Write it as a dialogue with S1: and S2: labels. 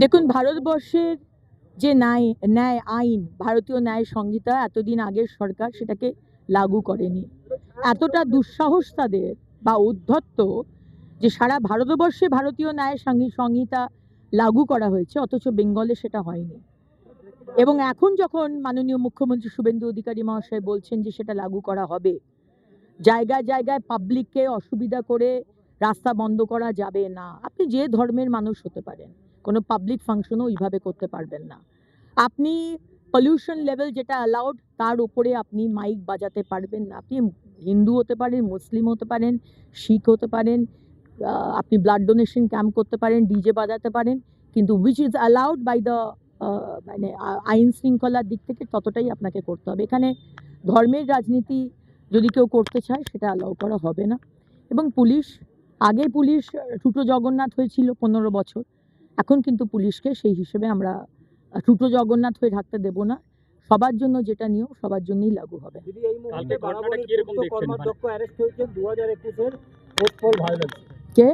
S1: দেখুন, ভারতবর্ষের যে ন্যায় আইন, ভারতীয় ন্যায় সংহিতা এতদিন আগের সরকার সেটাকে লাগু করেনি। এতটা দুঃসাহস তাদের বা উদ্ধত্ত যে সারা ভারতবর্ষে ভারতীয় ন্যায় সংহিতা লাগু করা হয়েছে, অথচ বেঙ্গলে সেটা হয়নি। এবং এখন যখন মাননীয় মুখ্যমন্ত্রী শুভেন্দু অধিকারী মহাশয় বলছেন যে সেটা লাগু করা হবে, জায়গায় জায়গায় পাবলিককে অসুবিধা করে রাস্তা বন্ধ করা যাবে না। আপনি যে ধর্মের মানুষ হতে পারেন, কোনো পাবলিক ফাংশনও ওইভাবে করতে পারবেন না। আপনি পলিউশন লেভেল যেটা অ্যালাউড তার উপরে আপনি মাইক বাজাতে পারবেন না। আপনি হিন্দু হতে পারেন, মুসলিম হতে পারেন, শিখ হতে পারেন, আপনি ব্লাড ডোনেশন ক্যাম্প করতে পারেন, ডিজে বাজাতে পারেন, কিন্তু which is allowed by the মানে আইন শৃঙ্খলার দিক থেকে ততটাই আপনাকে করতে হবে। এখানে ধর্মের রাজনীতি যদি কেউ করতে চায় সেটা অ্যালাউ করা হবে না। এবং পুলিশ টুটো জগন্নাথ হয়েছিল 15 বছর, এখন কিন্তু পুলিশকে সেই হিসেবে আমরা টুটো জগন্নাথ হয়ে থাকতে দেব না। সবার জন্য যেটা নিয়ম সবার জন্যই লাগু হবে। কে